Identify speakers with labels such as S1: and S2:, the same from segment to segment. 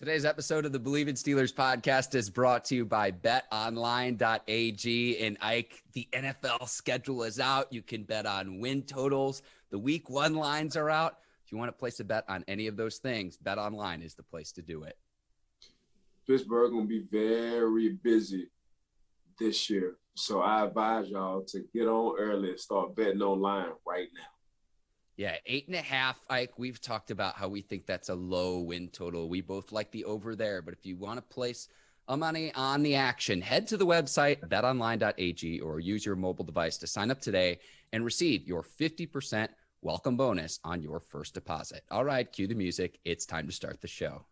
S1: Today's episode of the Bleav in Steelers podcast is brought to you by betonline.ag. And Ike, the NFL schedule is out. You can bet on win totals. The week one lines are out. If you want to place a bet on any of those things, BetOnline is the place to do it.
S2: Pittsburgh going to be very busy this year. So I advise y'all to get on early and start betting online right now.
S1: Yeah, 8.5, Ike. We've talked about how we think that's a low win total. We both like the over there, but if you want to place money on the action, head to the website, betonline.ag, or use your mobile device to sign up today and receive your 50% welcome bonus on your first deposit. All right, cue the music. It's time to start the show.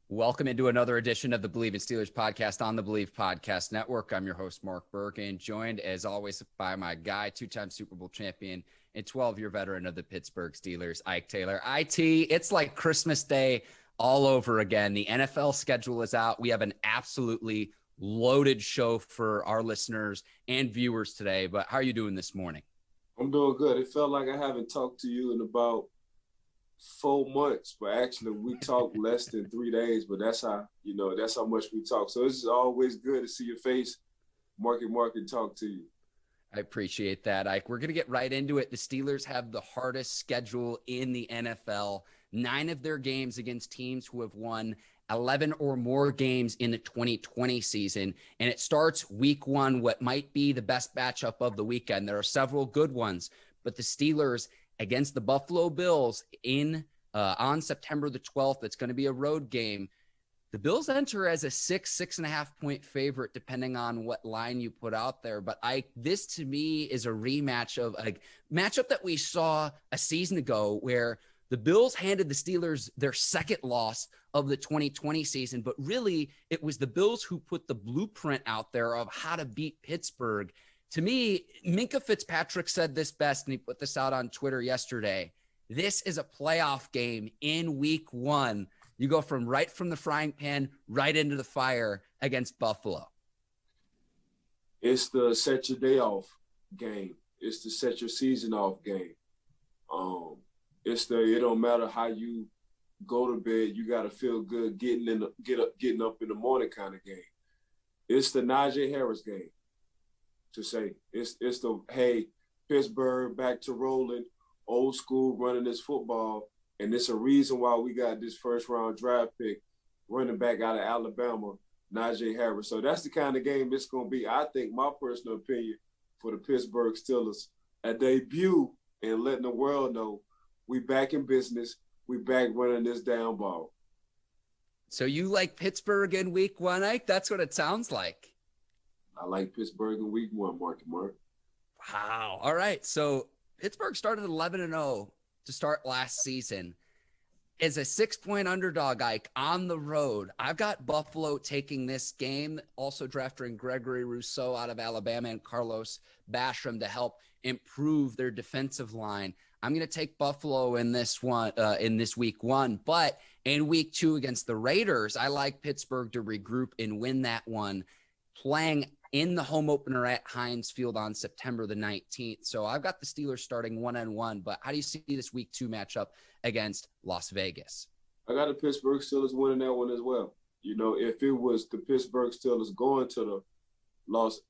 S1: Welcome into another edition of the Bleav in Steelers podcast on the Bleav Podcast Network. I'm your host, Mark Bergin, joined as always by my guy, two-time Super Bowl champion and 12-year veteran of the Pittsburgh Steelers, Ike Taylor. IT, it's like Christmas Day all over again. The NFL schedule is out. We have an absolutely loaded show for our listeners and viewers today, but how are you doing this morning?
S2: I'm doing good. It felt like I haven't talked to you in about 4 months, but actually we talked less than 3 days, but that's how much we talk. So it's always good to see your face, Mark, and talk to you.
S1: I appreciate that, Ike. We're going to get right into it. The Steelers have the hardest schedule in the NFL. 9 of their games against teams who have won 11 or more games in the 2020 season. And it starts week 1, what might be the best matchup of the weekend. There are several good ones, but the Steelers against the Buffalo Bills on September the 12th. It's going to be a road game. The Bills enter as a 6.5 point favorite, depending on what line you put out there. But this to me is a rematch of a matchup that we saw a season ago where the Bills handed the Steelers their second loss of the 2020 season. But really, it was the Bills who put the blueprint out there of how to beat Pittsburgh. To me, Minkah Fitzpatrick said this best, and he put this out on Twitter yesterday. This is a playoff game in week 1. You go from the frying pan right into the fire against Buffalo.
S2: It's the set your day off game. It's the set your season off game. It don't matter how you go to bed, you got to feel good getting up in the morning kind of game. It's the Najee Harris game. To say it's the, hey, Pittsburgh back to rolling, old school running this football, and it's a reason why we got this first round draft pick running back out of Alabama, Najee Harris. So that's the kind of game it's going to be. I think my personal opinion for the Pittsburgh Steelers, a debut and letting the world know we back in business, we back running this down ball.
S1: So you like Pittsburgh in week 1, Ike? That's what it sounds like.
S2: I like Pittsburgh in week 1, Mark.
S1: Wow. All right. So Pittsburgh started 11-0 to start last season. As a 6-point underdog, Ike, on the road. I've got Buffalo taking this game, also drafting Gregory Rousseau out of Alabama and Carlos Basham to help improve their defensive line. I'm going to take Buffalo in this one, in this week 1, but in week 2 against the Raiders, I like Pittsburgh to regroup and win that one, playing in the home opener at Heinz Field on September the 19th. So I've got the Steelers starting 1-1, but how do you see this week 2 matchup against Las Vegas?
S2: I got the Pittsburgh Steelers winning that one as well. If it was the Pittsburgh Steelers going to the Las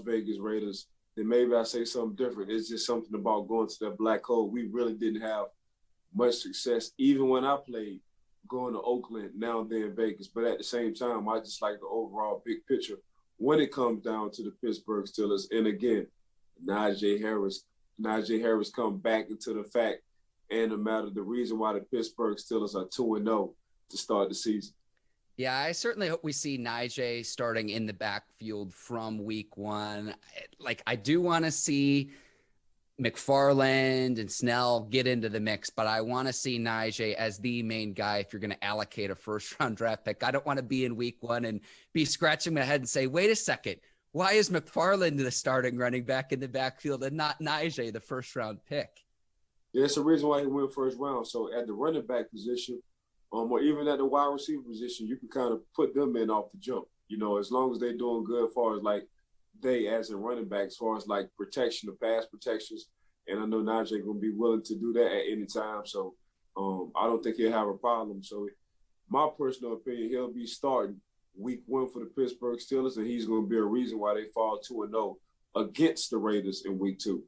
S2: Vegas Raiders, then maybe I say something different. It's just something about going to that black hole. We really didn't have much success, even when I played going to Oakland, now and then Vegas. But at the same time, I just like the overall big picture when it comes down to the Pittsburgh Steelers. And again, Najee Harris come back into the fact and the reason why the Pittsburgh Steelers are 2-0 to start the season.
S1: Yeah, I certainly hope we see Najee starting in the backfield from week 1. I do want to see McFarland and Snell get into the mix, but I want to see Najee as the main guy if you're going to allocate a first-round draft pick. I don't want to be in week one and be scratching my head and say, wait a second, why is McFarland the starting running back in the backfield and not Najee, the first-round pick?
S2: Yeah, it's the reason why he went first round. So at the running back position, or even at the wide receiver position, you can kind of put them in off the jump. As long as they're doing good as far as like they as in running back, as far as like protection, the pass protections. And I know Najee going to be willing to do that at any time. So I don't think he'll have a problem. So my personal opinion, he'll be starting week one for the Pittsburgh Steelers, and he's going to be a reason why they fall 2-0 against the Raiders in week two.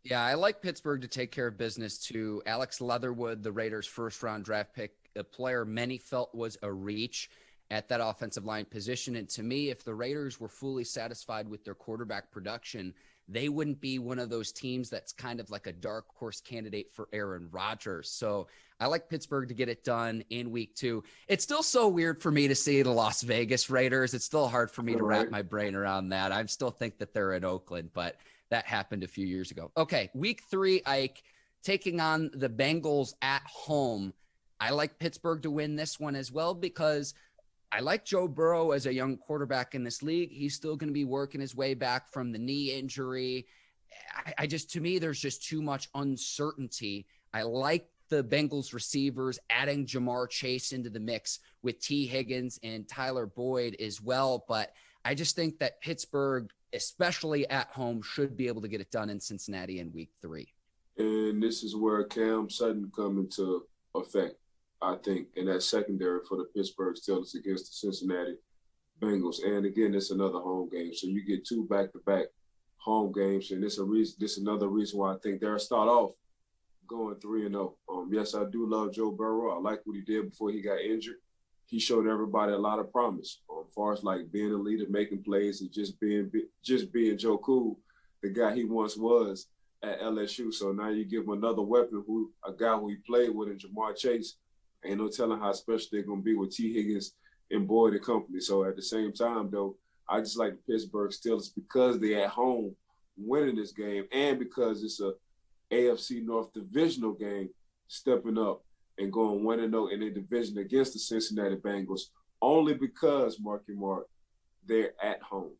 S1: Yeah, I like Pittsburgh to take care of business too. Alex Leatherwood, the Raiders' first-round draft pick, a player many felt was a reach at that offensive line position. And to me, if the Raiders were fully satisfied with their quarterback production, they wouldn't be one of those teams that's kind of like a dark horse candidate for Aaron Rodgers. So I like Pittsburgh to get it done in week two. It's still so weird for me to see the Las Vegas Raiders. It's still hard for me to wrap my brain around that. I still think that they're in Oakland, but that happened a few years ago. Okay, week three, Ike, taking on the Bengals at home. I like Pittsburgh to win this one as well because I like Joe Burrow as a young quarterback in this league. He's still going to be working his way back from the knee injury. To me, there's just too much uncertainty. I like the Bengals receivers, adding Jamar Chase into the mix with T. Higgins and Tyler Boyd as well. But I just think that Pittsburgh, especially at home, should be able to get it done in Cincinnati in week three.
S2: And this is where Cam Sutton come into effect, I think, in that secondary for the Pittsburgh Steelers against the Cincinnati Bengals. And again, it's another home game. So you get two back-to-back home games. And this another reason why I think they'll start off going 3-0. Yes, I do love Joe Burrow. I like what he did before he got injured. He showed everybody a lot of promise as far as like being a leader, making plays, and just being Joe Cool, the guy he once was at LSU. So now you give him another weapon, a guy who he played with in Jamar Chase. Ain't no telling how special they're going to be with T. Higgins and Boyd and company. So at the same time, though, I just like the Pittsburgh Steelers because they're at home winning this game and because it's a AFC North divisional game, stepping up and going 1-0 in a division against the Cincinnati Bengals only because, Mark, they're at home.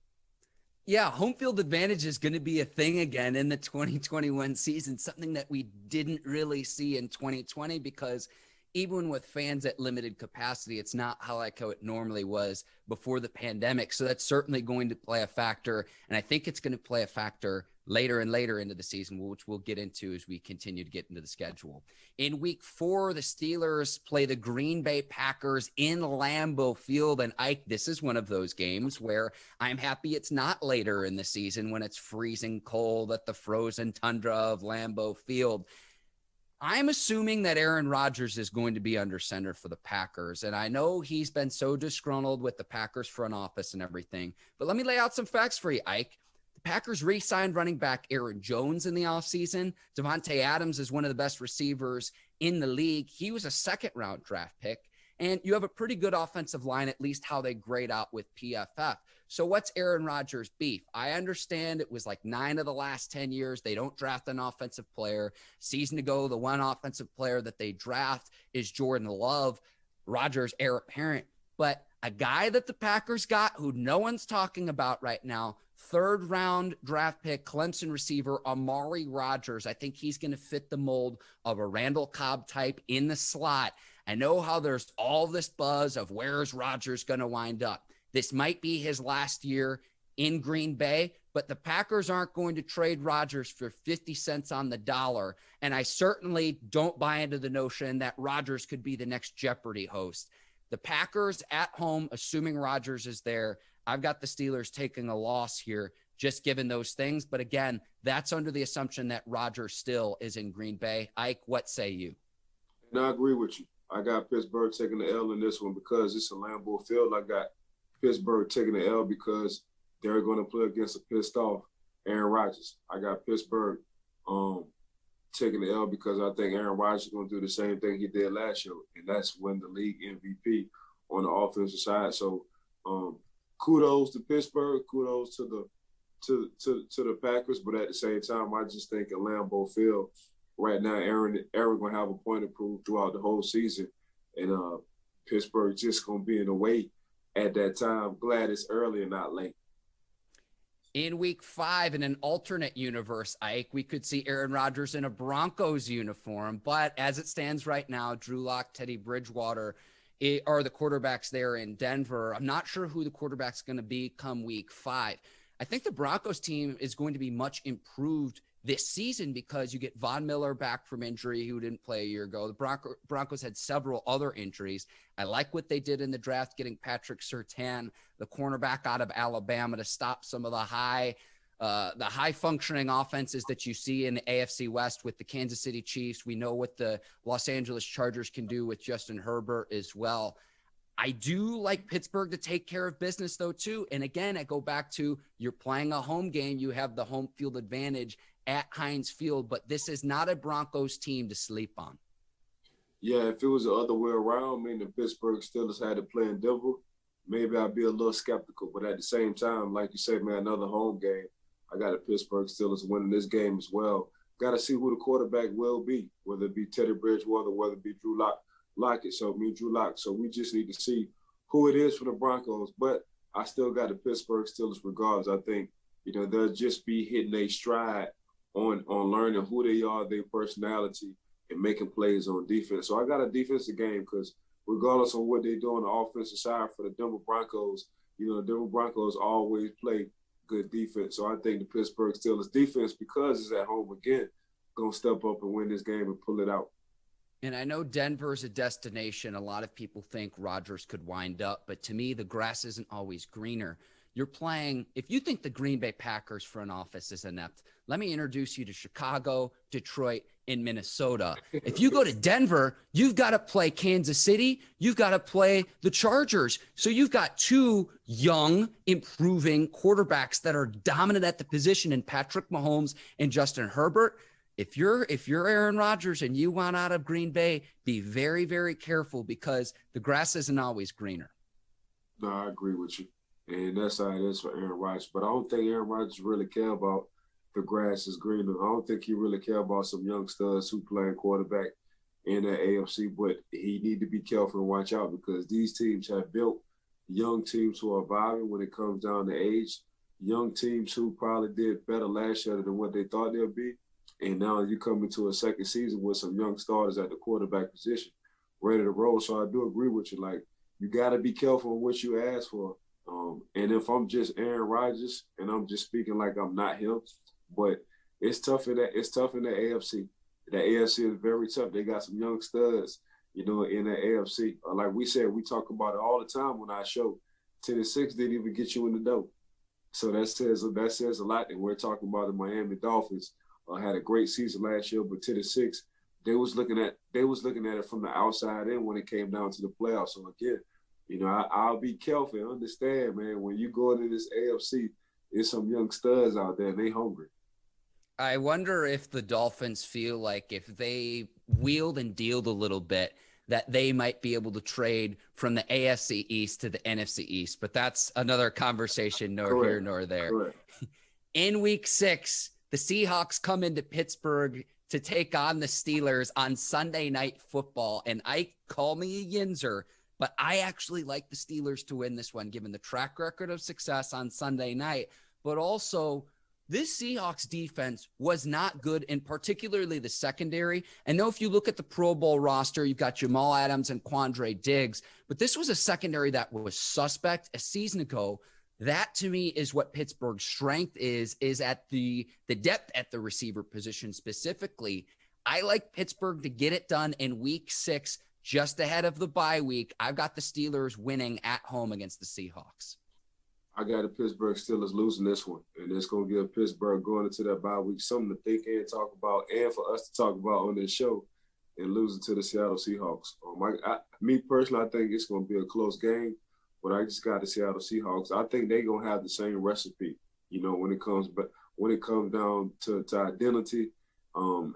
S1: Yeah, home field advantage is going to be a thing again in the 2021 season, something that we didn't really see in 2020 because even with fans at limited capacity, it's not how it normally was before the pandemic. So that's certainly going to play a factor. And I think it's going to play a factor later and later into the season, which we'll get into as we continue to get into the schedule. In week 4, the Steelers play the Green Bay Packers in Lambeau Field. And Ike, this is one of those games where I'm happy it's not later in the season when it's freezing cold at the frozen tundra of Lambeau Field. I'm assuming that Aaron Rodgers is going to be under center for the Packers. And I know he's been so disgruntled with the Packers front office and everything. But let me lay out some facts for you, Ike. The Packers re-signed running back Aaron Jones in the offseason. Devontae Adams is one of the best receivers in the league. He was a second-round draft pick. And you have a pretty good offensive line, at least how they grade out with PFF. So what's Aaron Rodgers' beef? I understand it was like 9 of the last 10 years. They don't draft an offensive player. Season ago, the one offensive player that they draft is Jordan Love, Rodgers' heir apparent. But a guy that the Packers got who no one's talking about right now, 3rd-round draft pick, Clemson receiver Amari Rodgers. I think he's going to fit the mold of a Randall Cobb type in the slot. I know how there's all this buzz of where's Rodgers going to wind up. This might be his last year in Green Bay, but the Packers aren't going to trade Rodgers for 50 cents on the dollar. And I certainly don't buy into the notion that Rodgers could be the next Jeopardy host. The Packers at home, assuming Rodgers is there, I've got the Steelers taking a loss here, just given those things. But again, that's under the assumption that Rodgers still is in Green Bay. Ike, what say you?
S2: And I agree with you. I got Pittsburgh taking the L in this one because it's a Lambeau Field. I got Pittsburgh taking the L because they're going to play against a pissed off Aaron Rodgers. I got Pittsburgh taking the L because I think Aaron Rodgers is going to do the same thing he did last year, and that's win the league MVP on the offensive side. So kudos to Pittsburgh, kudos to the to the Packers, but at the same time, I just think at Lambeau Field right now, Aaron gonna have a point to prove throughout the whole season, and Pittsburgh just gonna be in the way at that time. Glad it's early and not late.
S1: In week 5, in an alternate universe, Ike, we could see Aaron Rodgers in a Broncos uniform. But as it stands right now, Drew Lock, Teddy Bridgewater are the quarterbacks there in Denver. I'm not sure who the quarterback's going to be come week 5. I think the Broncos team is going to be much improved this season because you get Von Miller back from injury, who didn't play a year ago. The Broncos had several other injuries. I like what they did in the draft, getting Patrick Surtain, the cornerback out of Alabama, to stop some of the high functioning offenses that you see in the AFC West with the Kansas City Chiefs. We know what the Los Angeles Chargers can do with Justin Herbert as well. I do like Pittsburgh to take care of business, though, too. And again, I go back to, you're playing a home game. You have the home field advantage at Heinz Field, but this is not a Broncos team to sleep on.
S2: Yeah, if it was the other way around, meaning the Pittsburgh Steelers had to play in Denver, maybe I'd be a little skeptical. But at the same time, like you said, man, another home game. I got the Pittsburgh Steelers winning this game as well. Got to see who the quarterback will be, whether it be Teddy Bridgewater, whether it be Drew Lock. Drew Lock. So we just need to see who it is for the Broncos. But I still got the Pittsburgh Steelers regardless. I think, they'll just be hitting a stride on learning who they are, their personality, and making plays on defense. So I got a defensive game because regardless of what they do on the offensive side for the Denver Broncos, the Denver Broncos always play good defense. So I think the Pittsburgh Steelers defense, because it's at home again, going to step up and win this game and pull it out.
S1: And I know Denver is a destination. A lot of people think Rodgers could wind up, but to me, the grass isn't always greener. You're playing, if you think the Green Bay Packers front office is inept, let me introduce you to Chicago, Detroit, and Minnesota. If you go to Denver, you've got to play Kansas City. You've got to play the Chargers. So you've got two young, improving quarterbacks that are dominant at the position in Patrick Mahomes and Justin Herbert. If you're Aaron Rodgers and you want out of Green Bay, be very, very careful because the grass isn't always greener.
S2: No, I agree with you. And that's how it is for Aaron Rodgers. But I don't think Aaron Rodgers really care about the grass is greener. I don't think he really care about some young studs who playing quarterback in the AFC. But he need to be careful and watch out because these teams have built young teams who are vibing when it comes down to age. Young teams who probably did better last year than what they thought they'd be. And now you come into a second season with some young starters at the quarterback position ready to roll. So I do agree with you. Like, you got to be careful with what you ask for. And if I'm just Aaron Rodgers and I'm just speaking like I'm not him, but it's tough in the AFC. The AFC is very tough. They got some young studs, in the AFC. Like we said, we talk about it all the time when I show 10-6 didn't even get you in the door. So that says a lot. And we're talking about the Miami Dolphins. Had a great season last year, but 10-6, they was looking at it from the outside in when it came down to the playoffs. So again, I'll be careful and understand, man, when you go into this AFC, there's some young studs out there and they hungry.
S1: I wonder if the Dolphins feel like if they wheeled and dealed a little bit, that they might be able to trade from the AFC East to the NFC East. But that's another conversation, nor here nor there.
S2: Correct.
S1: In week 6, the Seahawks come into Pittsburgh to take on the Steelers on Sunday Night Football. And call me a yinzer, but I actually like the Steelers to win this one, given the track record of success on Sunday night. But also, this Seahawks defense was not good, and particularly the secondary. I know if you look at the Pro Bowl roster, you've got Jamal Adams and Quandre Diggs, but this was a secondary that was suspect a season ago. That, to me, is what Pittsburgh's strength is at the depth at the receiver position specifically. I like Pittsburgh to get it done in week 6, just ahead of the bye week. I've got the Steelers winning at home against the Seahawks.
S2: I got the Pittsburgh Steelers losing this one, and it's going to give Pittsburgh going into that bye week something to think and talk about and for us to talk about on this show and losing to the Seattle Seahawks. Me personally, I think it's going to be a close game. But I just got the Seattle Seahawks. I think they're gonna have the same recipe, when it comes down to identity,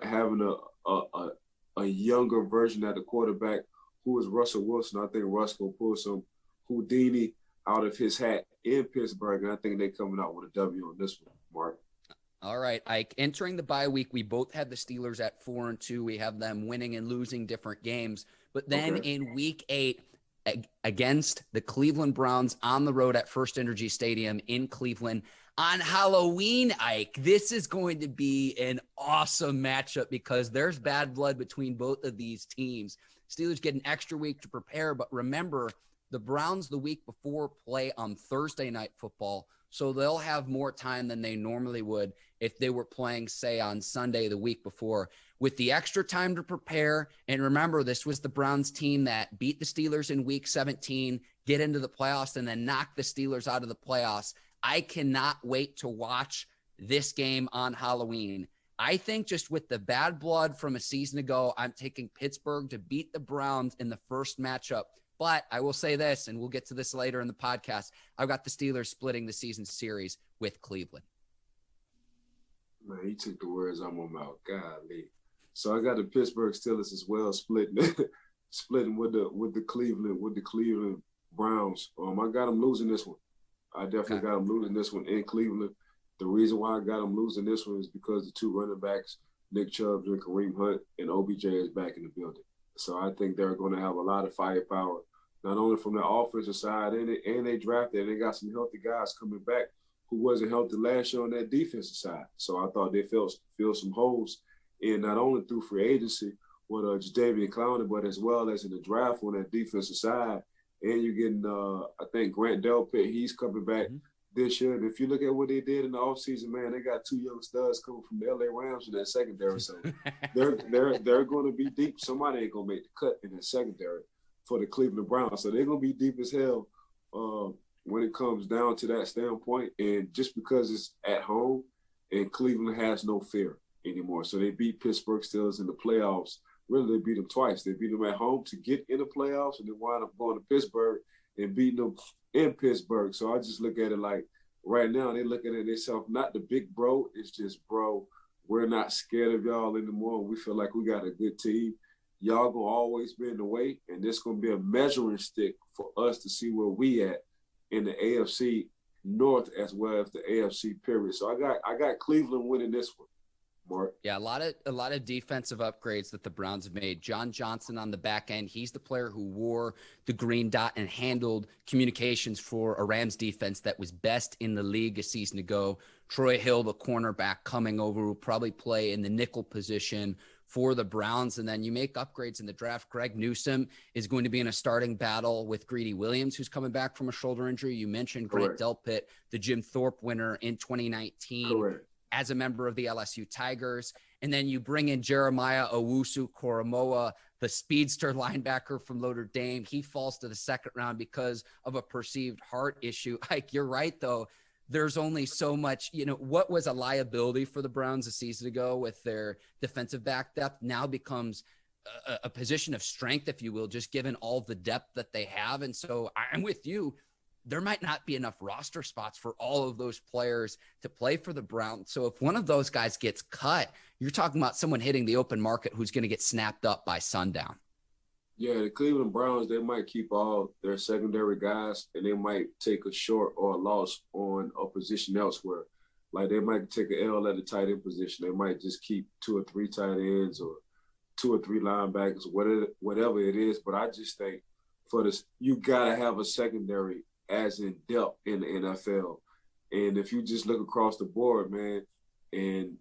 S2: having a younger version at the quarterback who is Russell Wilson. I think Russ gonna pull some Houdini out of his hat in Pittsburgh, and I think they're coming out with a W on this one, Mark.
S1: All right, Ike. Entering the bye week, we both had the Steelers at 4-2. We have them winning and losing different games. But then in week 8, against the Cleveland Browns on the road at First Energy Stadium in Cleveland on Halloween, Ike, this is going to be an awesome matchup because there's bad blood between both of these teams. Steelers get an extra week to prepare, but remember, the Browns the week before play on Thursday Night Football, so they'll have more time than they normally would if they were playing, say, on Sunday the week before. With the extra time to prepare, and remember, this was the Browns team that beat the Steelers in Week 17, get into the playoffs, and then knock the Steelers out of the playoffs. I cannot wait to watch this game on Halloween. I think just with the bad blood from a season ago, I'm taking Pittsburgh to beat the Browns in the first matchup. But I will say this, and we'll get to this later in the podcast, I've got the Steelers splitting the season series with Cleveland.
S2: Man, he took the words out of my mouth. Golly. So I got the Pittsburgh Steelers as well, splitting with the Cleveland Browns. I got them losing this one. I definitely got them losing this one in Cleveland. The reason why I got them losing this one is because the two running backs, Nick Chubb and Kareem Hunt, and OBJ is back in the building. So I think they're going to have a lot of firepower, not only from the offensive side, and they drafted, and they got some healthy guys coming back who wasn't healthy last year on that defensive side. So I thought they filled some holes in not only through free agency with Jadeveon Clowney, but as well as in the draft on that defensive side. And you're getting, I think, Grant Delpit, he's coming back this year. And if you look at what they did in the offseason, man, they got two young studs coming from the LA Rams in that secondary. So they're going to be deep. Somebody ain't going to make the cut in that secondary for the Cleveland Browns. So they're going to be deep as hell when it comes down to that standpoint. And just because it's at home and Cleveland has no fear anymore. So they beat Pittsburgh Steelers in the playoffs. Really, they beat them twice. They beat them at home to get in the playoffs, and then wind up going to Pittsburgh and beating them in Pittsburgh. So I just look at it like right now they look at it themselves, not the big bro. It's just, bro, we're not scared of y'all anymore. We feel like we got a good team. Y'all going to always be in the way, and this going to be a measuring stick for us to see where we at in the AFC North as well as the AFC period. So I got Cleveland winning this one. Mark.
S1: Yeah, a lot of defensive upgrades that the Browns have made. John Johnson on the back end, he's the player who wore the green dot and handled communications for a Rams defense that was best in the league a season ago. Troy Hill, the cornerback coming over, will probably play in the nickel position for the Browns. And then you make upgrades in the draft. Greg Newsome is going to be in a starting battle with Greedy Williams, who's coming back from a shoulder injury. You mentioned Grant Delpit, the Jim Thorpe winner in 2019.
S2: Correct.
S1: As a member of the LSU Tigers. And then you bring in Jeremiah Owusu-Koramoah, the speedster linebacker from Notre Dame. He falls to the second round because of a perceived heart issue. Ike, you're right, though. There's only so much, what was a liability for the Browns a season ago with their defensive back depth now becomes a position of strength, if you will, just given all the depth that they have. And so I'm with you. There might not be enough roster spots for all of those players to play for the Browns. So if one of those guys gets cut, you're talking about someone hitting the open market who's going to get snapped up by sundown.
S2: Yeah, the Cleveland Browns, they might keep all their secondary guys, and they might take a short or a loss on a position elsewhere. Like they might take an L at the tight end position. They might just keep 2 or 3 tight ends or 2 or 3 linebackers, whatever it is. But I just think for this, you got to have a secondary as in depth in the NFL. And if you just look across the board, man, and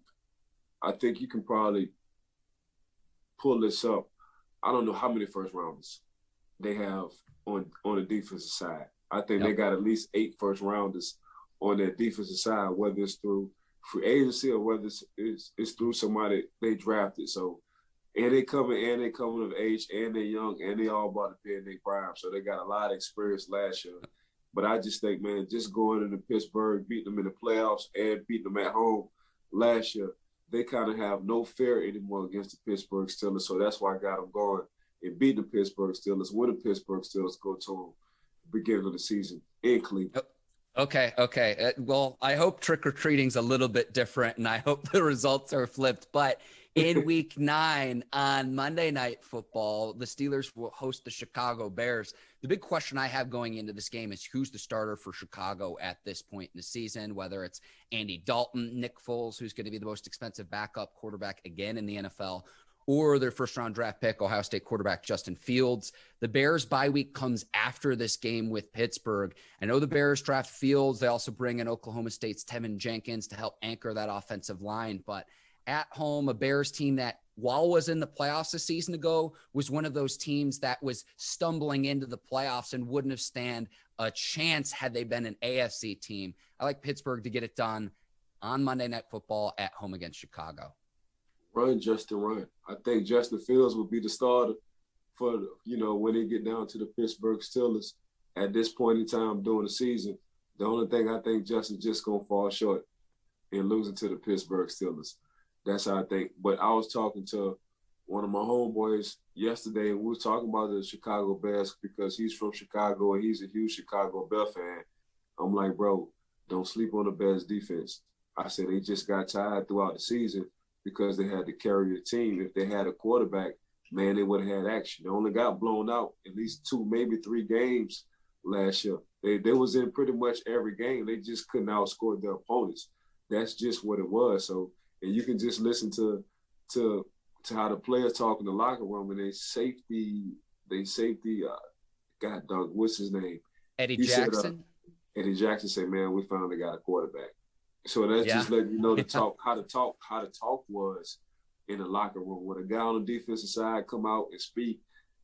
S2: I think you can probably pull this up. I don't know how many first rounders they have on the defensive side. I think they got at least 8 first rounders on their defensive side, whether it's through free agency or whether it's through somebody they drafted. So, and they coming of age, and they're young, and they all about to be in their prime. So they got a lot of experience last year. But I just think, man, just going into Pittsburgh, beating them in the playoffs and beating them at home last year, they kind of have no fear anymore against the Pittsburgh Steelers. So that's why I got them going and beating the Pittsburgh Steelers. When the Pittsburgh Steelers go to them beginning of the season in Cleveland.
S1: Okay. Well, I hope trick-or-treating's a little bit different, and I hope the results are flipped. But in week 9 on Monday Night Football, the Steelers will host the Chicago Bears. The big question I have going into this game is who's the starter for Chicago at this point in the season, whether it's Andy Dalton, Nick Foles, who's going to be the most expensive backup quarterback again in the NFL, or their first-round draft pick, Ohio State quarterback Justin Fields. The Bears' bye week comes after this game with Pittsburgh. I know the Bears draft Fields. They also bring in Oklahoma State's Tevin Jenkins to help anchor that offensive line. But at home, a Bears team that, while was in the playoffs a season ago, was one of those teams that was stumbling into the playoffs and wouldn't have stand a chance had they been an AFC team. I like Pittsburgh to get it done on Monday Night Football at home against Chicago.
S2: Run, Justin, run. I think Justin Fields will be the starter for, when they get down to the Pittsburgh Steelers at this point in time during the season. The only thing I think Justin's just going to fall short in losing to the Pittsburgh Steelers. That's how I think. But I was talking to one of my homeboys yesterday, and we were talking about the Chicago Bears because he's from Chicago and he's a huge Chicago Bear fan. I'm like, bro, don't sleep on the Bears defense. I said they just got tired throughout the season because they had to carry the team. If they had a quarterback, man, they would have had action. They only got blown out at least 2, maybe 3 games last year. They was in pretty much every game. They just couldn't outscore their opponents. That's just what it was. So, and you can just listen to how the players talk in the locker room, and God dog, what's his name?
S1: Eddie Jackson.
S2: Eddie Jackson said, "Man, we finally got a quarterback." So that's just letting you know how the talk was in the locker room. When a guy on the defensive side come out and speak,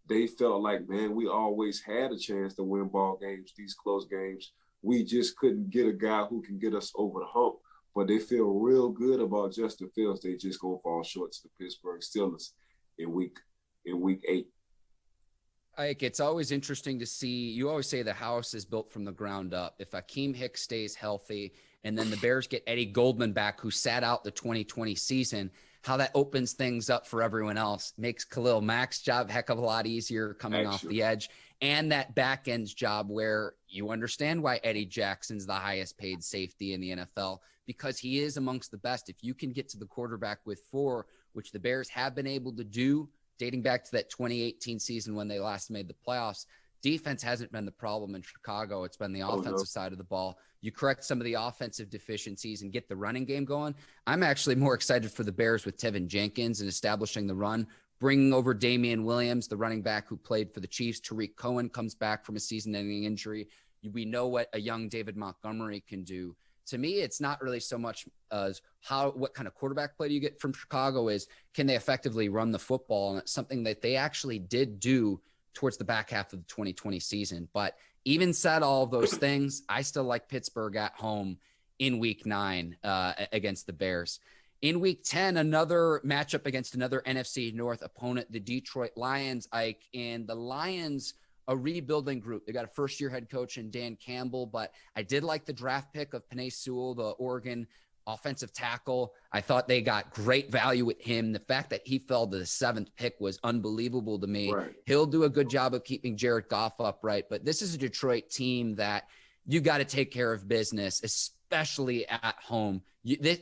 S2: they felt like, man, we always had a chance to win ball games, these close games. We just couldn't get a guy who can get us over the hump. But they feel real good about Justin Fields. They just gonna fall short to the Pittsburgh Steelers in week 8.
S1: Ike, it's always interesting to see. You always say the house is built from the ground up. If Akeem Hicks stays healthy, and then the Bears get Eddie Goldman back, who sat out the 2020 season, how that opens things up for everyone else, makes Khalil Mack's job a heck of a lot easier coming off the edge, and that back end's job where you understand why Eddie Jackson's the highest paid safety in the NFL, because he is amongst the best. If you can get to the quarterback with 4, which the Bears have been able to do, dating back to that 2018 season when they last made the playoffs, defense hasn't been the problem in Chicago. It's been the offensive side of the ball. You correct some of the offensive deficiencies and get the running game going. I'm actually more excited for the Bears with Tevin Jenkins and establishing the run, bringing over Damian Williams, the running back who played for the Chiefs. Tariq Cohen comes back from a season-ending injury. We know what a young David Montgomery can do. To me, it's not really so much as what kind of quarterback play do you get from Chicago, is can they effectively run the football? And it's something that they actually did do towards the back half of the 2020 season. But even said all of those things, I still like Pittsburgh at home in week 9 against the Bears. In week 10, another matchup against another NFC North opponent, the Detroit Lions, Ike. And the Lions, a rebuilding group. They got a first-year head coach in Dan Campbell, but I did like the draft pick of Penei Sewell, the Oregon offensive tackle. I thought they got great value with him. The fact that he fell to the 7th pick was unbelievable to me.
S2: Right.
S1: He'll do a good job of keeping Jared Goff upright, but this is a Detroit team that you got to take care of business, especially at home. The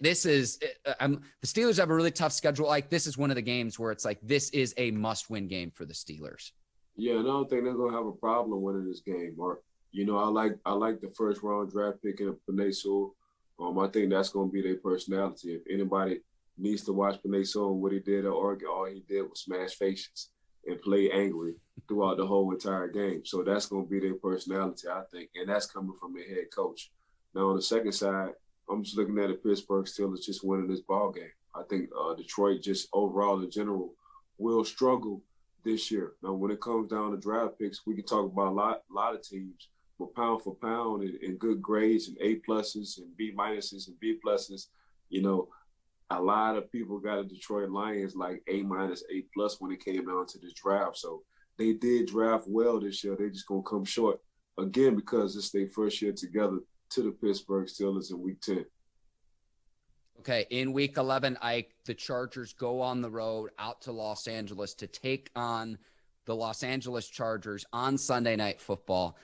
S1: Steelers have a really tough schedule. Like, this is one of the games where it's like, this is a must-win game for the Steelers.
S2: Yeah, and I don't think they're gonna have a problem winning this game, Mark. I like the first round draft pick in Penei Sewell. I think that's gonna be their personality. If anybody needs to watch Penei Sewell and what he did at Oregon, all he did was smash faces and play angry throughout the whole entire game. So that's gonna be their personality, I think, and that's coming from their head coach. Now on the second side, I'm just looking at the Pittsburgh Steelers just winning this ball game. I think Detroit just overall in general will struggle this year. Now, when it comes down to draft picks, we can talk about a lot of teams, but pound for pound and good grades and A pluses and B minuses and B pluses, a lot of people got the Detroit Lions like A minus, A plus when it came down to this draft. So they did draft well this year. They're just gonna come short again because it's their first year together to the Pittsburgh Steelers in week 10.
S1: Okay, in week 11, Ike, the Chargers go on the road out to Los Angeles to take on the Los Angeles Chargers on Sunday Night Football.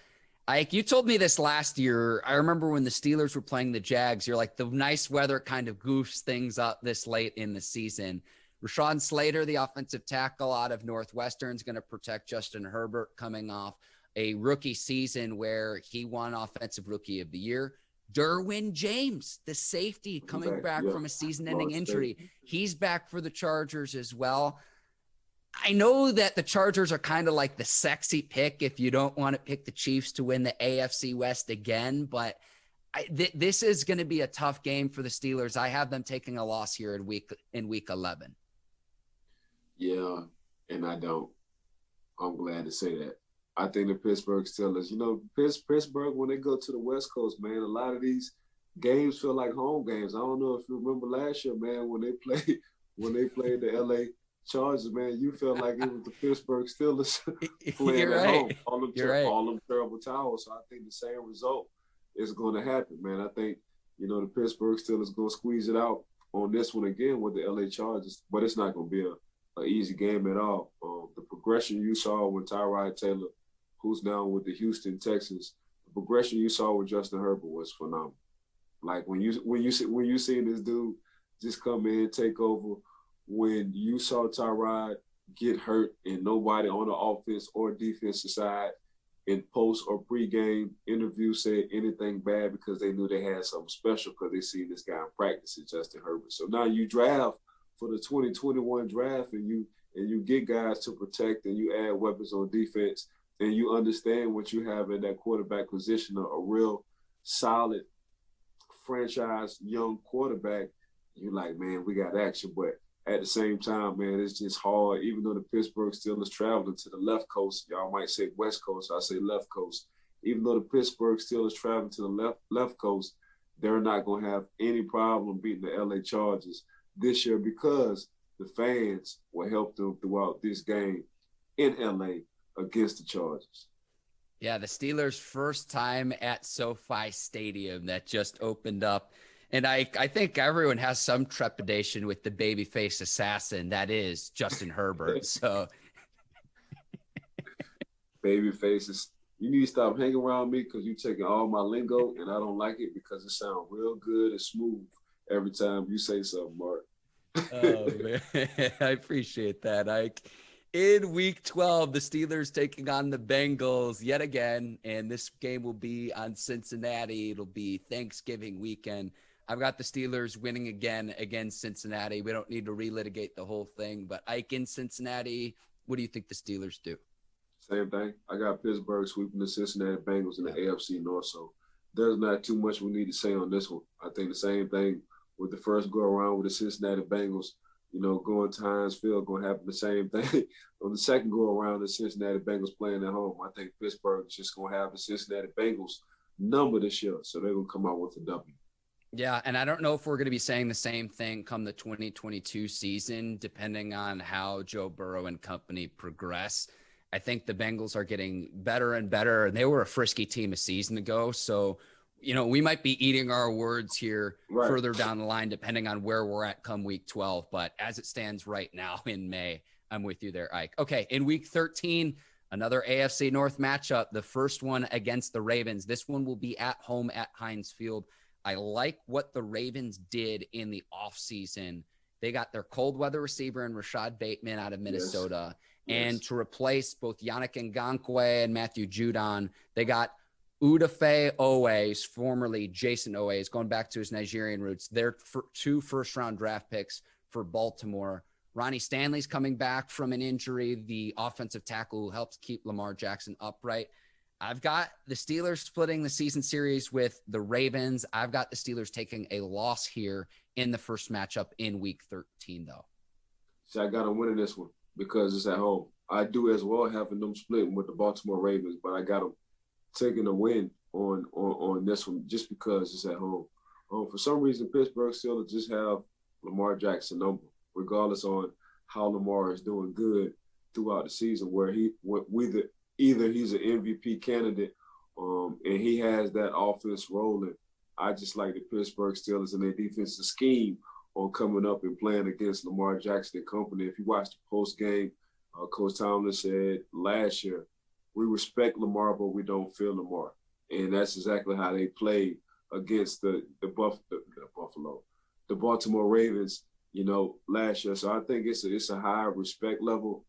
S1: Ike, you told me this last year. I remember when the Steelers were playing the Jags, you're like, the nice weather kind of goofs things up this late in the season. Rashawn Slater, the offensive tackle out of Northwestern, is going to protect Justin Herbert coming off a rookie season where he won Offensive Rookie of the Year. Derwin James, the safety, coming back from a season-ending injury. He's back for the Chargers as well. I know that the Chargers are kind of like the sexy pick if you don't want to pick the Chiefs to win the AFC West again, but this is going to be a tough game for the Steelers. I have them taking a loss here in week 11.
S2: Yeah, and I don't. I'm glad to say that. I think the Pittsburgh Steelers, Pittsburgh, when they go to the West Coast, man, a lot of these games feel like home games. I don't know if you remember last year, man, when they played the LA Chargers, man, you felt like it was the Pittsburgh Steelers playing at home. All them terrible towels. So I think the same result is going to happen, man. I think, the Pittsburgh Steelers going to squeeze it out on this one again with the LA Chargers, but it's not going to be an easy game at all. The progression you saw with Tyrod Taylor, who's now with the Houston Texans, the progression you saw with Justin Herbert was phenomenal. Like when you see this dude just come in, take over, when you saw Tyrod get hurt and nobody on the offense or defensive side in post or pregame interview said anything bad because they knew they had something special because they seen this guy in practice at Justin Herbert. So now you draft for the 2021 draft and you get guys to protect and you add weapons on defense and you understand what you have in that quarterback position, a real solid franchise young quarterback. You're like, man, we got action. But at the same time, man, it's just hard. Even though the Pittsburgh Steelers traveling to the left coast, y'all might say West Coast, I say left coast. Even though the Pittsburgh Steelers traveling to the left coast, they're not going to have any problem beating the LA Chargers this year because the fans will help them throughout this game in LA against the Chargers.
S1: Yeah, the Steelers' first time at SoFi Stadium that just opened up. And I think everyone has some trepidation with the babyface assassin that is Justin Herbert. So,
S2: babyfaces, you need to stop hanging around me because you're taking all my lingo, and I don't like it because it sounds real good and smooth every time you say something, Mark.
S1: Oh, man. I appreciate that, Ike. In week 12, the Steelers taking on the Bengals yet again, and this game will be on Cincinnati. It'll be Thanksgiving weekend. I've got the Steelers winning again against Cincinnati. We don't need to relitigate the whole thing, but Ike, in Cincinnati, what do you think the Steelers do?
S2: Same thing. I got Pittsburgh sweeping the Cincinnati Bengals in the AFC North, so there's not too much we need to say on this one. I think the same thing with the first go-around with the Cincinnati Bengals, going to Heinz Field, going to happen the same thing. On the second go-around, the Cincinnati Bengals playing at home, I think Pittsburgh is just going to have the Cincinnati Bengals number this year, so they're going to come out with a W.
S1: Yeah, and I don't know if we're going to be saying the same thing come the 2022 season, depending on how Joe Burrow and company progress. I think the Bengals are getting better and better, and they were a frisky team a season ago. So, we might be eating our words here further down the line, depending on where we're at come week 12. But as it stands right now in May, I'm with you there, Ike. Okay, in week 13, another AFC North matchup, the first one against the Ravens. This one will be at home at Heinz Field. I like what the Ravens did in the offseason. They got their cold weather receiver and Rashad Bateman out of Minnesota. Yes. And to replace both Yannick Ngakoue and Matthew Judon, they got Udafe Owais, formerly Jason Owais, going back to his Nigerian roots. They're two first-round draft picks for Baltimore. Ronnie Stanley's coming back from an injury, the offensive tackle who helps keep Lamar Jackson upright. I've got the Steelers splitting the season series with the Ravens. I've got the Steelers taking a loss here in the first matchup in week 13, though.
S2: See, I got to win in this one because it's at home. I do as well having them splitting with the Baltimore Ravens, but I got them taking a win on this one just because it's at home. For some reason, Pittsburgh Steelers just have Lamar Jackson number, regardless on how Lamar is doing good throughout the season, where either he's an MVP candidate and he has that offense rolling. I just like the Pittsburgh Steelers and their defensive scheme on coming up and playing against Lamar Jackson and company. If you watch the post game, Coach Tomlin said last year, we respect Lamar, but we don't feel Lamar. And that's exactly how they played against the Baltimore Ravens, last year. So I think it's a high respect level.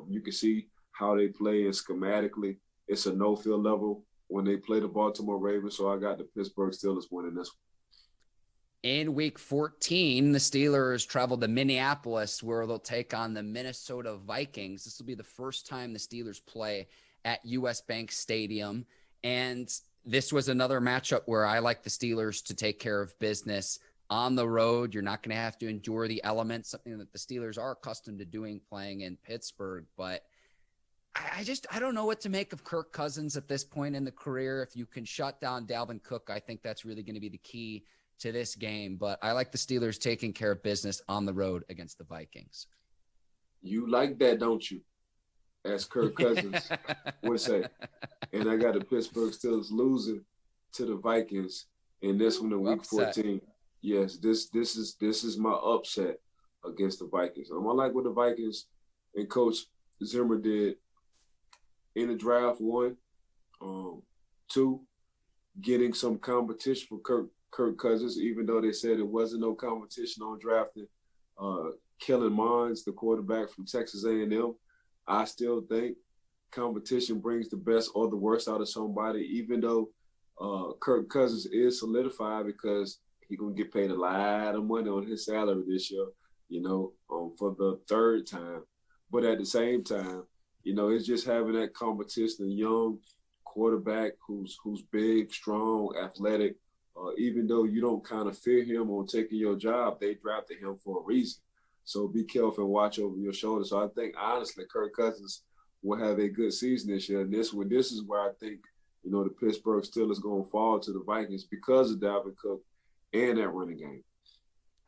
S2: You can see how they play and schematically it's a no-field level when they play the Baltimore Ravens. So I got the Pittsburgh Steelers winning this one.
S1: In week 14, the Steelers travel to Minneapolis, where they'll take on the Minnesota Vikings. This will be the first time the Steelers play at US Bank Stadium. And this was another matchup where I like the Steelers to take care of business on the road. You're not going to have to endure the elements, something that the Steelers are accustomed to doing playing in Pittsburgh. But I don't know what to make of Kirk Cousins at this point in the career. If you can shut down Dalvin Cook, I think that's really going to be the key to this game. But I like the Steelers taking care of business on the road against the Vikings.
S2: You like that, don't you? As Kirk Cousins would say. And I got the Pittsburgh Steelers losing to the Vikings in this one in week 14. Yes, this is my upset against the Vikings. I like what the Vikings and Coach Zimmer did in the draft, 1. 2, getting some competition for Kirk Cousins, even though they said it wasn't no competition on drafting Kellen Mond, the quarterback from Texas A&M. I still think competition brings the best or the worst out of somebody, even though Kirk Cousins is solidified because he's going to get paid a lot of money on his salary this year, for the 3rd time. But at the same time, it's just having that competition, a young quarterback who's big, strong, athletic. Even though you don't kind of fear him on taking your job, they drafted him for a reason. So be careful and watch over your shoulder. So I think, honestly, Kirk Cousins will have a good season this year. And this is where I think, the Pittsburgh Steelers going to fall to the Vikings because of Dalvin Cook and that running game.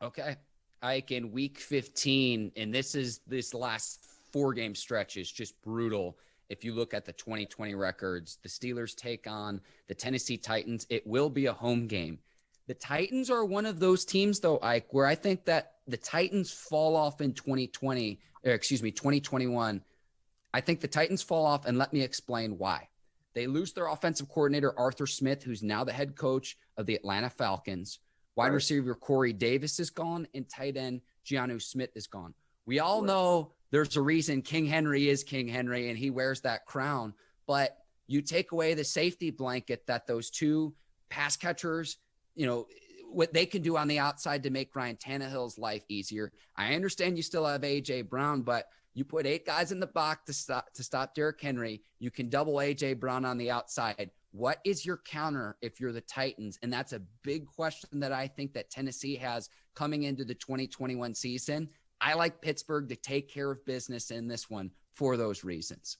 S1: Okay. Ike, in week 15, and this last 4-game stretch is just brutal. If you look at the 2020 records, the Steelers take on the Tennessee Titans. It will be a home game. The Titans are one of those teams, though, Ike, where I think that the Titans fall off in 2021. I think the Titans fall off, and let me explain why. They lose their offensive coordinator, Arthur Smith, who's now the head coach of the Atlanta Falcons. Wide receiver Corey Davis is gone, and tight end Jonnu Smith is gone. We all know there's a reason King Henry is King Henry, and he wears that crown. But you take away the safety blanket that those two pass catchers, what they can do on the outside to make Ryan Tannehill's life easier. I understand you still have A.J. Brown, but you put 8 guys in the box to stop Derrick Henry. You can double A.J. Brown on the outside. What is your counter if you're the Titans? And that's a big question that I think that Tennessee has coming into the 2021 season. I like Pittsburgh to take care of business in this one for those reasons.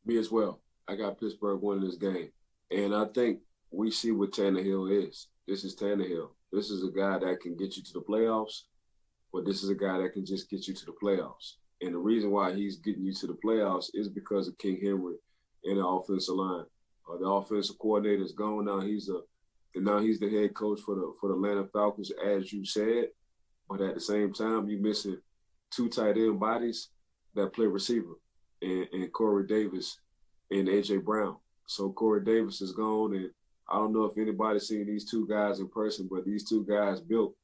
S2: Me as well. I got Pittsburgh winning this game. And I think we see what Tannehill is. This is Tannehill. This is a guy that can get you to the playoffs, but this is a guy that can just get you to the playoffs. And the reason why he's getting you to the playoffs is because of King Henry and the offensive line. The offensive coordinator is gone now. He's the head coach for the Atlanta Falcons, as you said. But at the same time, you're missing 2 tight end bodies that play receiver, and Corey Davis and A.J. Brown. So Corey Davis is gone, and I don't know if anybody's seen these 2 guys in person, but these 2 guys built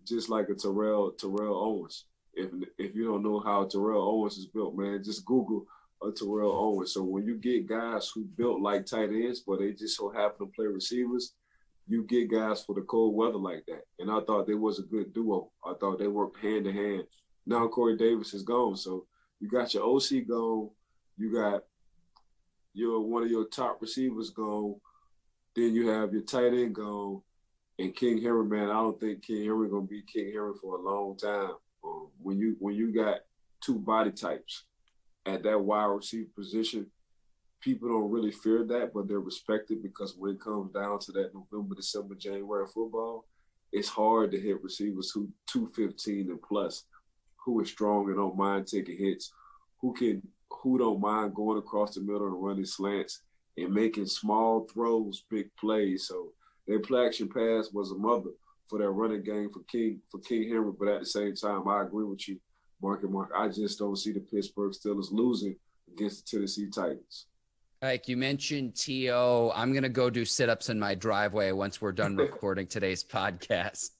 S2: just like a Terrell Owens. If you don't know how Terrell Owens is built, man, just Google a Terrell Owens. So when you get guys who built like tight ends, but they just so happen to play receivers, you get guys for the cold weather like that. And I thought they was a good duo. I thought they worked hand to hand. Now Corey Davis is gone, so you got your OC gone, you got one of your top receivers gone, then you have your tight end gone, and King Henry, man, I don't think King Henry gonna be King Henry for a long time. When you got 2 body types at that wide receiver position, people don't really fear that, but they're respected because when it comes down to that November, December, January football, it's hard to hit receivers who 215 and plus, who is strong and don't mind taking hits, who don't mind going across the middle and running slants and making small throws, big plays. So their play action pass was a mother for that running game for King Henry. But at the same time, I agree with you, Mark. I just don't see the Pittsburgh Steelers losing against the Tennessee Titans.
S1: Like you mentioned, T.O., I'm going to go do sit-ups in my driveway once we're done recording today's podcast.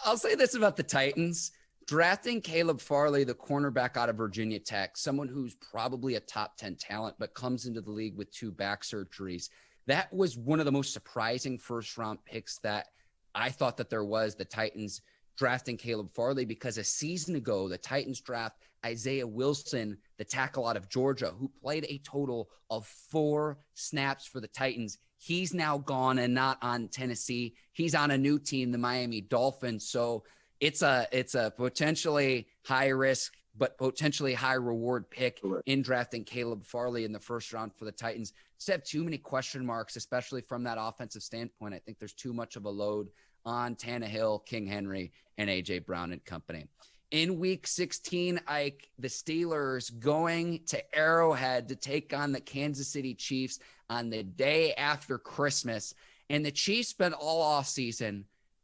S1: I'll say this about the Titans. drafting Caleb Farley, the cornerback out of Virginia Tech, someone who's probably a top 10 talent, but comes into the league with 2 back surgeries. That was one of the most surprising first-round picks that I thought that there was, the Titans drafting Caleb Farley, because a season ago, the Titans draft Isaiah Wilson, the tackle out of Georgia, who played a total of 4 snaps for the Titans. He's now gone and not on Tennessee. He's on a new team, the Miami Dolphins. So it's a potentially high risk, but potentially high reward pick in drafting Caleb Farley in the first round for the Titans. Just have too many question marks, especially from that offensive standpoint. I think there's too much of a load on Tannehill, King Henry, and A.J. Brown and company. In week 16, Ike, the Steelers going to Arrowhead to take on the Kansas City Chiefs on the day after Christmas. And the Chiefs spent all offseason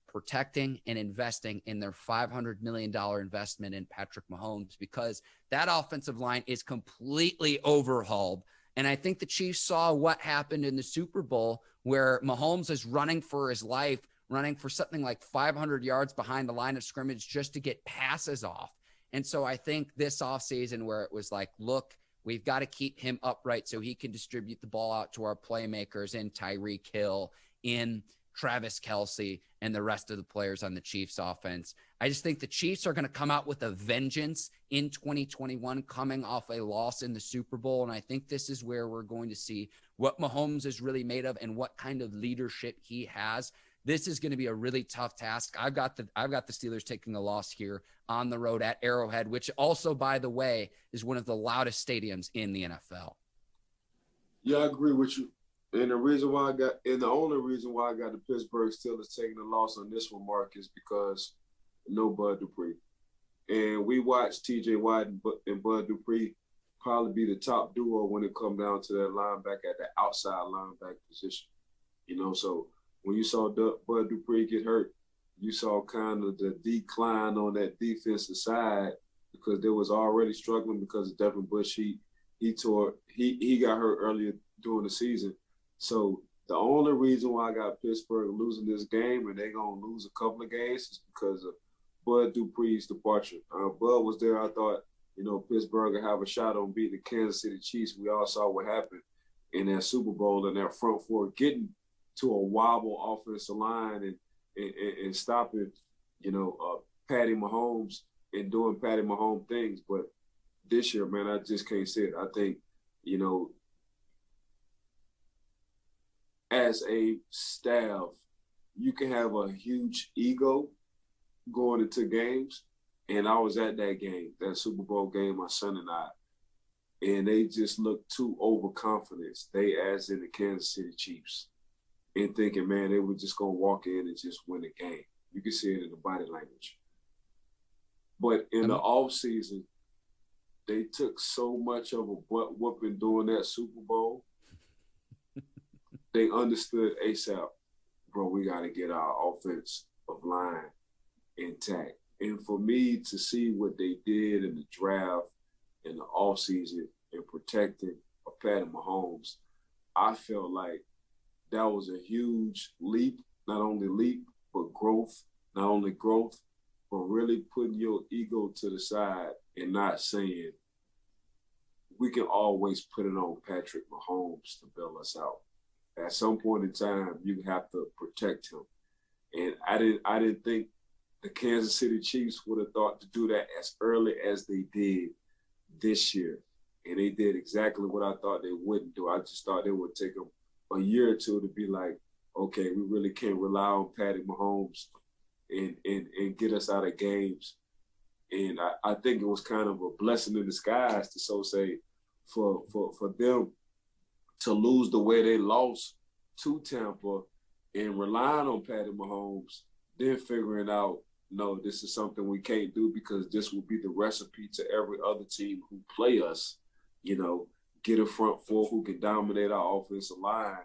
S1: protecting and investing in their $500 million investment in Patrick Mahomes, because that offensive line is completely overhauled. And I think the Chiefs saw what happened in the Super Bowl, where Mahomes is running for his life, running for something like 500 yards behind the line of scrimmage just to get passes off. And so I think this offseason, where it was like, look, we've got to keep him upright so he can distribute the ball out to our playmakers in Tyreek Hill, in Travis Kelce, and the rest of the players on the Chiefs offense. I just think the Chiefs are going to come out with a vengeance in 2021, coming off a loss in the Super Bowl. And I think this is where we're going to see what Mahomes is really made of and what kind of leadership he has. This is going to be a really tough task. I've got the Steelers taking a loss here on the road at Arrowhead, which also, by the way, is one of the loudest stadiums in the NFL.
S2: Yeah, I agree with you. And the only reason why I got the Pittsburgh Steelers taking the loss on this one, Mark, is because no Bud Dupree. And we watched T.J. Watt and Bud Dupree probably be the top duo when it comes down to that linebacker at the outside linebacker position. So when you saw Bud Dupree get hurt, you saw kind of the decline on that defensive side, because they was already struggling because of Devin Bush. He got hurt earlier during the season. So the only reason why I got Pittsburgh losing this game, and they're going to lose a couple of games, is because of Bud Dupree's departure. Bud was there. I thought, Pittsburgh would have a shot on beating the Kansas City Chiefs. We all saw what happened in that Super Bowl and that front four getting to a wobble offensive line and stopping, Patty Mahomes and doing Patty Mahomes things. But this year, man, I just can't see it. I think, as a staff, you can have a huge ego going into games. And I was at that game, that Super Bowl game, my son and I, and they just looked too overconfident. They, as in the Kansas City Chiefs, and thinking, man, they were just going to walk in and just win the game. You can see it in the body language. But in the offseason, they took so much of a butt whooping during that Super Bowl. They understood ASAP, bro, we got to get our offensive line intact. And for me to see what they did in the draft, in the offseason, in protecting Patty Mahomes, I felt like that was a huge leap, not only leap, but growth. Not only growth, but really putting your ego to the side and not saying, we can always put it on Patrick Mahomes to bail us out. At some point in time, you have to protect him. And I didn't think the Kansas City Chiefs would have thought to do that as early as they did this year. And they did exactly what I thought they wouldn't do. I just thought they would take them a year or two to be like, okay, we really can't rely on Patty Mahomes and get us out of games. And I think it was kind of a blessing in disguise to so say for them to lose the way they lost to Tampa and relying on Patty Mahomes, then figuring out, no, this is something we can't do because this will be the recipe to every other team who play us, get a front four who can dominate our offensive line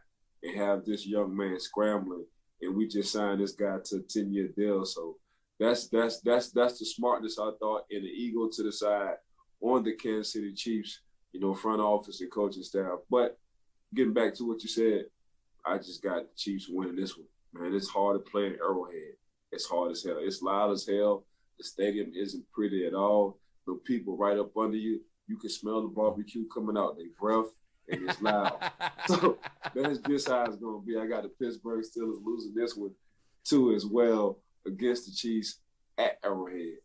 S2: and have this young man scrambling. And we just signed this guy to a 10-year deal. So that's the smartness, I thought, and the ego to the side on the Kansas City Chiefs, front office and coaching staff. But getting back to what you said, I just got the Chiefs winning this one. Man, it's hard to play in Arrowhead. It's hard as hell. It's loud as hell. The stadium isn't pretty at all. The people right up under you, you can smell the barbecue coming out their breath, and it's loud. So that's just how it's going to be. I got the Pittsburgh Steelers losing this one, too, as well, against the Chiefs at Arrowhead.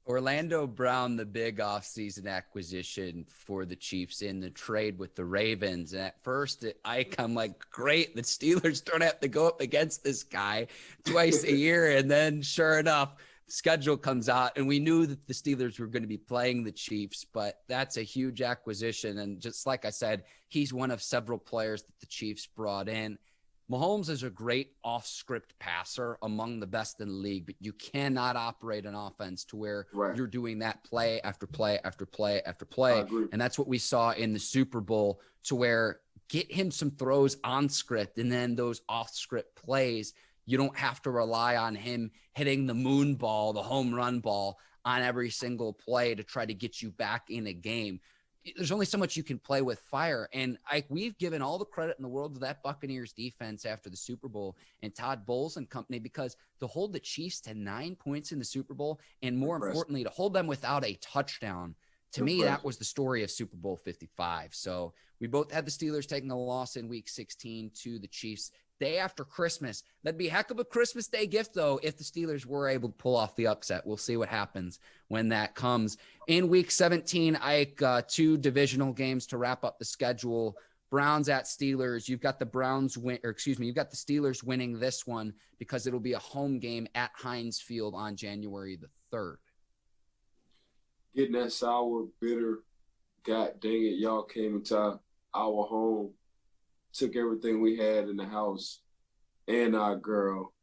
S1: Orlando Brown, the big offseason acquisition for the Chiefs in the trade with the Ravens. And at first, I'm like, great, the Steelers don't have to go up against this guy twice a year. And then sure enough, schedule comes out, and we knew that the Steelers were going to be playing the Chiefs, but that's a huge acquisition. And just like I said, he's one of several players that the Chiefs brought in. Mahomes is a great off-script passer, among the best in the league, but you cannot operate an offense to where you're doing that play after play after play after play. And that's what we saw in the Super Bowl, to where get him some throws on script, and then those off-script plays, you don't have to rely on him hitting the moon ball, the home run ball on every single play to try to get you back in a game. There's only so much you can play with fire. And we've given all the credit in the world to that Buccaneers defense after the Super Bowl and Todd Bowles and company, because to hold the Chiefs to 9 points in the Super Bowl, and more importantly, to hold them without a touchdown, to me, that was the story of Super Bowl 55. So we both had the Steelers taking a loss in week 16 to the Chiefs. Day after Christmas. That'd be a heck of a Christmas Day gift, though, if the Steelers were able to pull off the upset. We'll see what happens when that comes. In week 17, two divisional games to wrap up the schedule. Browns at Steelers. You've got the you've got the Steelers winning this one because it'll be a home game at Heinz Field on January the 3rd.
S2: Getting that sour, bitter, God dang it, y'all came into our home, took everything we had in the house and our girl,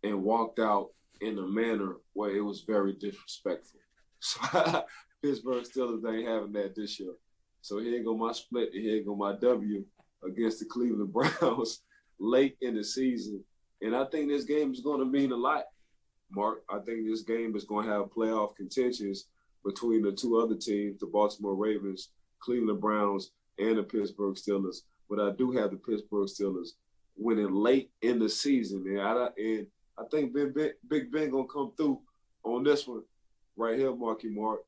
S2: and walked out in a manner where it was very disrespectful. So Pittsburgh Steelers ain't having that this year. So here go my split, and here go my W against the Cleveland Browns late in the season. And I think this game is going to mean a lot, Mark. I think this game is going to have playoff contentions between the two other teams, the Baltimore Ravens, Cleveland Browns, and the Pittsburgh Steelers. But I do have the Pittsburgh Steelers winning late in the season. And I think Big Ben going to come through on this one right here, Marky Mark.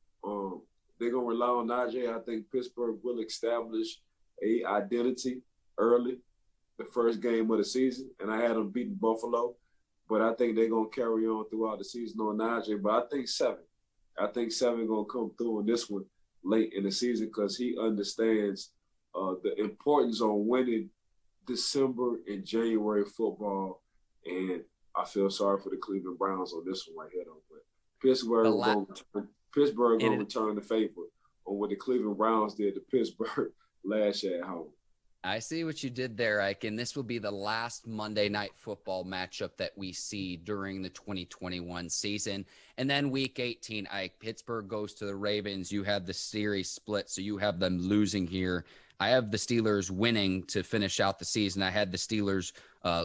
S2: They're going to rely on Najee. I think Pittsburgh will establish a identity early, the first game of the season. And I had them beating Buffalo. But I think they're going to carry on throughout the season on Najee. But I think 7. I think 7 going to come through on this one late in the season because he understands the importance on winning December and January football. And I feel sorry for the Cleveland Browns on this one right here, though. But Pittsburgh going to return the favor on what the Cleveland Browns did to Pittsburgh last year at home.
S1: I see what you did there, Ike, and this will be the last Monday Night Football matchup that we see during the 2021 season. And then week 18, Ike, Pittsburgh goes to the Ravens. You have the series split, so you have them losing here. I have the Steelers winning to finish out the season. I had the Steelers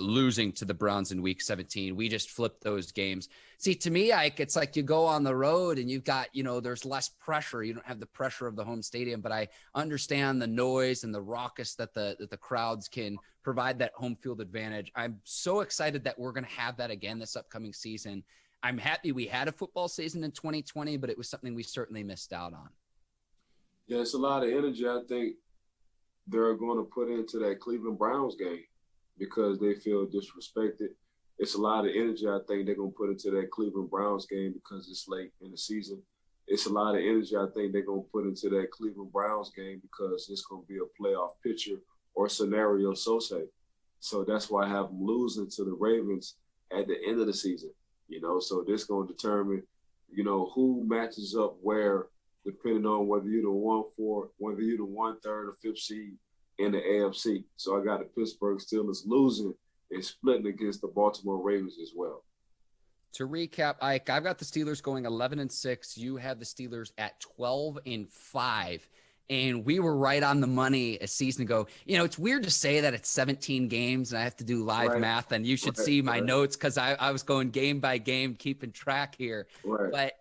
S1: losing to the Browns in week 17. We just flipped those games. See, to me, Ike, it's like you go on the road and you've got, there's less pressure. You don't have the pressure of the home stadium, but I understand the noise and the raucous that the crowds can provide that home field advantage. I'm so excited that we're going to have that again this upcoming season. I'm happy we had a football season in 2020, but it was something we certainly missed out on.
S2: Yeah, it's a lot of energy, I think, they're going to put into that Cleveland Browns game because they feel disrespected. It's a lot of energy I think they're going to put into that Cleveland Browns game because it's late in the season. It's a lot of energy I think they're going to put into that Cleveland Browns game because it's going to be a playoff picture or scenario, so say. So that's why I have them losing to the Ravens at the end of the season. So this is going to determine, who matches up where, depending on whether you're the 1-4, whether you're the 1/3 or 5th seed in the AFC. So I got the Pittsburgh Steelers losing and splitting against the Baltimore Ravens as well.
S1: To recap, Ike, I've got the Steelers going 11-6. You have the Steelers at 12-5. And we were right on the money a season ago. It's weird to say that it's 17 games and I have to do live math, and you should see my notes because I was going game by game, keeping track here.
S2: Right.
S1: But,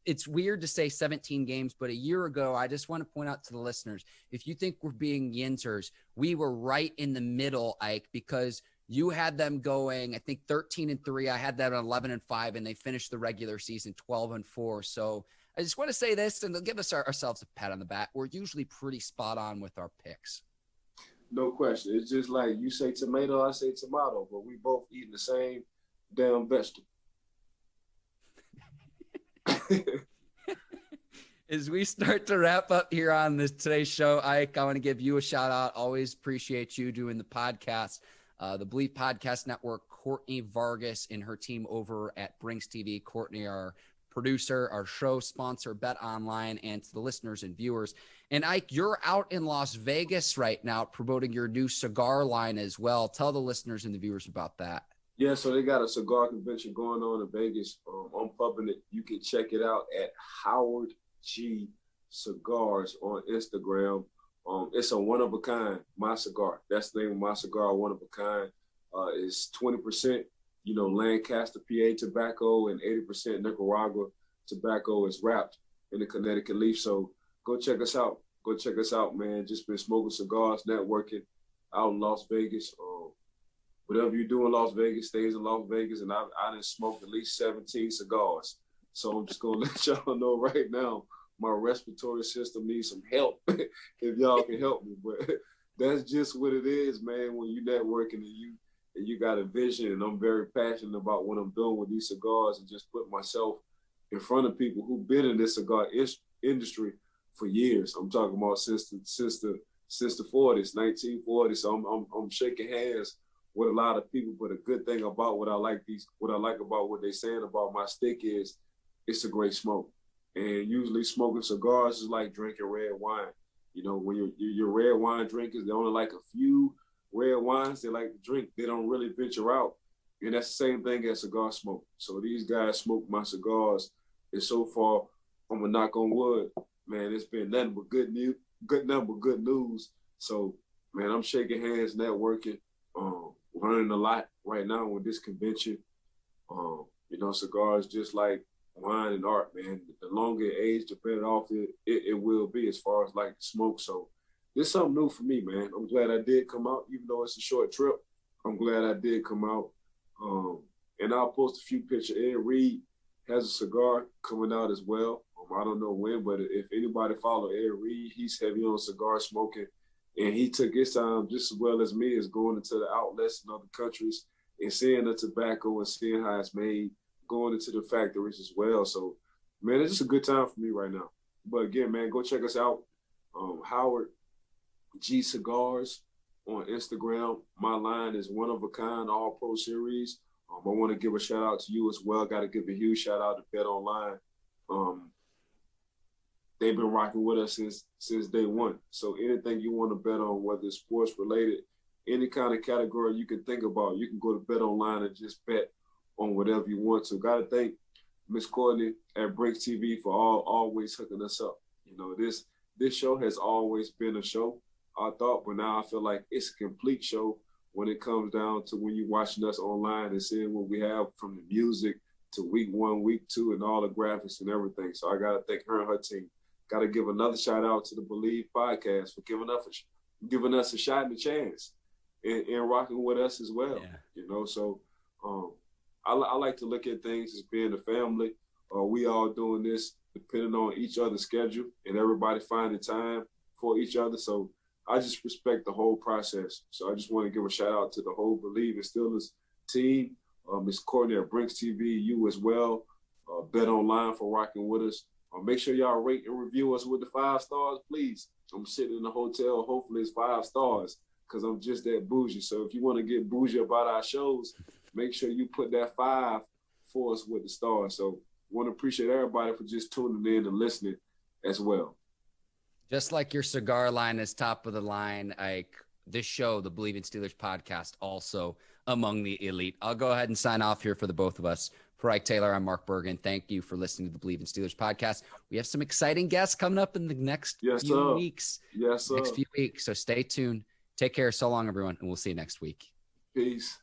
S1: it's weird to say 17 games, but a year ago, I just want to point out to the listeners, if you think we're being yinzers, we were right in the middle, Ike, because You had them going, I think 13-3. I had them at 11-5, and they finished the regular season 12-4. So I just want to say this, and they'll give us ourselves a pat on the back. We're usually pretty spot on with our picks.
S2: No question. It's just like you say tomato, I say tomato, but we both eating the same damn vegetable.
S1: As we start to wrap up here on today's show, Ike, I want to give you a shout out. Always appreciate you doing the podcast. The Bleav Podcast Network, Courtney Vargas and her team over at Brinks TV. Courtney, our producer, our show sponsor, Bet Online, and to the listeners and viewers. And Ike, you're out in Las Vegas right now promoting your new cigar line as well. Tell the listeners and the viewers about that.
S2: Yeah, so they got a cigar convention going on in Vegas. I'm pumping it. You can check it out at Howard G Cigars on Instagram. It's a one-of-a-kind, my cigar. That's the name of my cigar, one-of-a-kind. It's 20%, Lancaster, PA tobacco, and 80% Nicaragua tobacco is wrapped in the Connecticut leaf. So go check us out. Go check us out, man. Just been smoking cigars, networking out in Las Vegas. Whatever you do in Las Vegas stays in Las Vegas, and I done smoked at least 17 cigars. So I'm just going to let y'all know right now, my respiratory system needs some help if y'all can help me. But that's just what it is, man, when you networking and you got a vision. And I'm very passionate about what I'm doing with these cigars and just put myself in front of people who've been in this cigar industry for years. I'm talking about since the 40s, 1940s. So I'm shaking hands with a lot of people. But a good thing about what I like about what they're saying about my stick is it's a great smoke. And usually smoking cigars is like drinking red wine. When your red wine drinkers, they only like a few red wines they like to drink. They don't really venture out. And that's the same thing as cigar smoke. So these guys smoke my cigars. And so far, I'm going to knock on wood, man, it's been nothing but good news. So, man, I'm shaking hands, networking, learning a lot right now with this convention. Cigars just like wine and art, man. The longer it age, the better off it will be as far as like smoke. So this is something new for me, man. I'm glad I did come out, even though it's a short trip. I'm glad I did come out. And I'll post a few pictures. Ed Reed has a cigar coming out as well. I don't know when, but if anybody follow Ed Reed, he's heavy on cigar smoking. And he took his time just as well as me as going into the outlets in other countries and seeing the tobacco and seeing how it's made, going into the factories as well. So, man, it's just a good time for me right now. But again, man, go check us out. Howard G Cigars on Instagram. My line is one of a kind, all pro series. I want to give a shout out to you as well. Got to give a huge shout out to Bet Online. They've been rocking with us since day one. So anything you want to bet on, whether it's sports related, any kind of category you can think about, you can go to Bet Online and just bet on whatever you want to. Got to thank Miss Courtney at Brinks TV for always hooking us up. This show has always been a show, I thought, but now I feel like it's a complete show when it comes down to when you're watching us online and seeing what we have from the music to week 1, week 2, and all the graphics and everything. So I got to thank her and her team. Got to give another shout out to the Bleav podcast for giving us a shot and a chance and rocking with us as well. Yeah. So I like to look at things as being a family. We all doing this depending on each other's schedule and everybody finding time for each other. So I just respect the whole process. So I just want to give a shout out to the whole Bleav and Steelers team, Ms. Courtney at Brinks TV, you as well, Bet Online for rocking with us. Make sure y'all rate and review us with the 5 stars, please. I'm sitting in the hotel. Hopefully it's 5 stars because I'm just that bougie. So if you want to get bougie about our shows, make sure you put that 5 for us with the stars. So want to appreciate everybody for just tuning in and listening as well.
S1: Just like your cigar line is top of the line, this show, the Bleav in Steelers podcast, also among the elite. I'll go ahead and sign off here for the both of us. For Ike Taylor, I'm Mark Bergin. Thank you for listening to the Bleav in Steelers podcast. We have some exciting guests coming up in the next few weeks.
S2: Yes, sir.
S1: Next few weeks. So stay tuned. Take care. So long, everyone. And we'll see you next week.
S2: Peace.